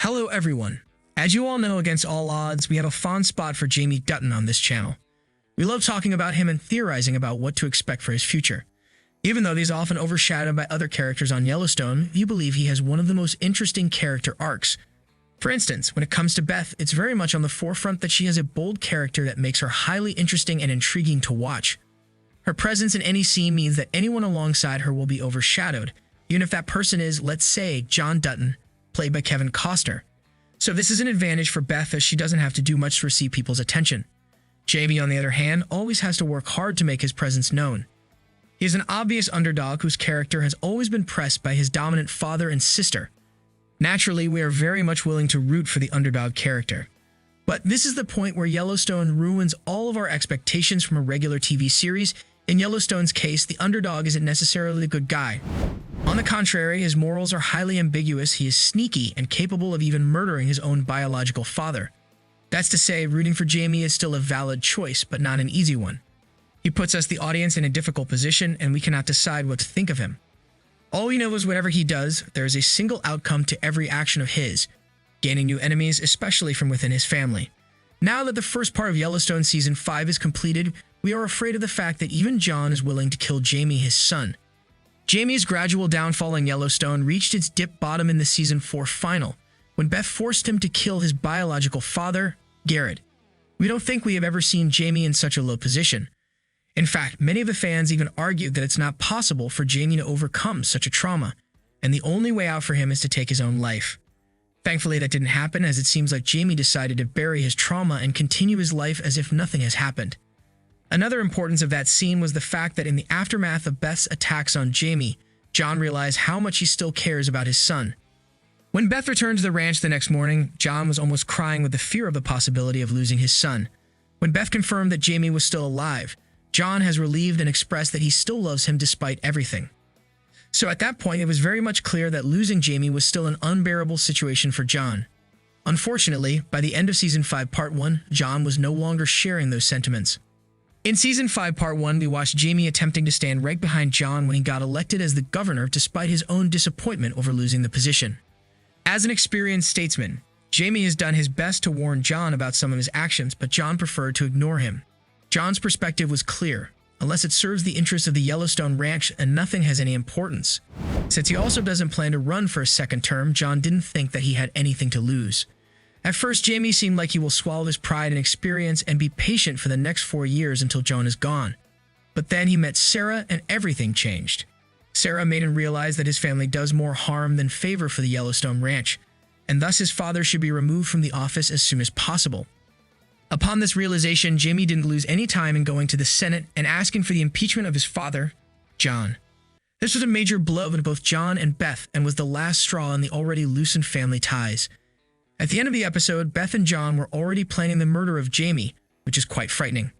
Hello everyone. As you all know, against all odds, we have a fond spot for Jamie Dutton on this channel. We love talking about him and theorizing about what to expect for his future. Even though he's often overshadowed by other characters on Yellowstone, you believe he has one of the most interesting character arcs. For instance, when it comes to Beth, it's very much on the forefront that she has a bold character that makes her highly interesting and intriguing to watch. Her presence in any scene means that anyone alongside her will be overshadowed, even if that person is, let's say, John Dutton, played by Kevin Costner. So this is an advantage for Beth as she doesn't have to do much to receive people's attention. Jamie, on the other hand, always has to work hard to make his presence known. He is an obvious underdog whose character has always been pressed by his dominant father and sister. Naturally, we are very much willing to root for the underdog character. But this is the point where Yellowstone ruins all of our expectations from a regular TV series. In Yellowstone's case, the underdog isn't necessarily the good guy. On the contrary, his morals are highly ambiguous. He is sneaky and capable of even murdering his own biological father. That's to say, rooting for Jamie is still a valid choice, but not an easy one. He puts us, the audience, in a difficult position, and we cannot decide what to think of him. All we know is whatever he does, there is a single outcome to every action of his, gaining new enemies, especially from within his family. Now that the first part of Yellowstone Season 5 is completed, we are afraid of the fact that even John is willing to kill Jamie, his son. Jamie's gradual downfall in Yellowstone reached its dip bottom in the Season 4 final, when Beth forced him to kill his biological father, Garrett. We don't think we have ever seen Jamie in such a low position. In fact, many of the fans even argued that it's not possible for Jamie to overcome such a trauma, and the only way out for him is to take his own life. Thankfully, that didn't happen, as it seems like Jamie decided to bury his trauma and continue his life as if nothing has happened. Another importance of that scene was the fact that in the aftermath of Beth's attacks on Jamie, John realized how much he still cares about his son. When Beth returned to the ranch the next morning, John was almost crying with the fear of the possibility of losing his son. When Beth confirmed that Jamie was still alive, John has relieved and expressed that he still loves him despite everything. So at that point, it was very much clear that losing Jamie was still an unbearable situation for John. Unfortunately, by the end of Season 5 Part 1, John was no longer sharing those sentiments. In Season 5 Part 1, we watched Jamie attempting to stand right behind John when he got elected as the governor despite his own disappointment over losing the position. As an experienced statesman, Jamie has done his best to warn John about some of his actions, but John preferred to ignore him. John's perspective was clear. Unless it serves the interests of the Yellowstone Ranch, and nothing has any importance. Since he also doesn't plan to run for a second term, John didn't think that he had anything to lose. At first, Jamie seemed like he will swallow his pride and experience and be patient for the next 4 years until John is gone. But then he met Sarah and everything changed. Sarah made him realize that his family does more harm than favor for the Yellowstone Ranch, and thus his father should be removed from the office as soon as possible. Upon this realization, Jamie didn't lose any time in going to the Senate and asking for the impeachment of his father, John. This was a major blow to both John and Beth and was the last straw in the already loosened family ties. At the end of the episode, Beth and John were already planning the murder of Jamie, which is quite frightening.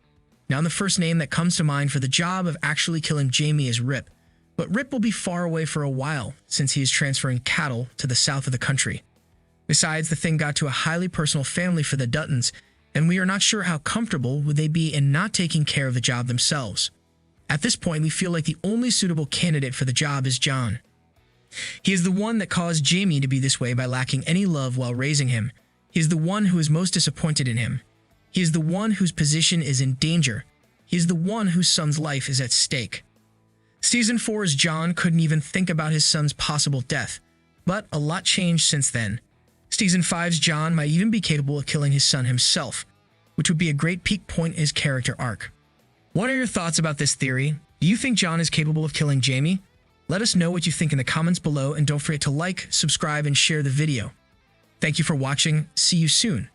Now, the first name that comes to mind for the job of actually killing Jamie is Rip, but Rip will be far away for a while since he is transferring cattle to the south of the country. Besides, the thing got to a highly personal family for the Duttons, and we are not sure how comfortable would they be in not taking care of the job themselves. At this point, we feel like the only suitable candidate for the job is John. He is the one that caused Jamie to be this way by lacking any love while raising him. He is the one who is most disappointed in him. He is the one whose position is in danger. He is the one whose son's life is at stake. Season 4's John couldn't even think about his son's possible death, but a lot changed since then. Season 5's John might even be capable of killing his son himself, which would be a great peak point in his character arc. What are your thoughts about this theory? Do you think John is capable of killing Jamie? Let us know what you think in the comments below, and don't forget to like, subscribe, and share the video. Thank you for watching. See you soon.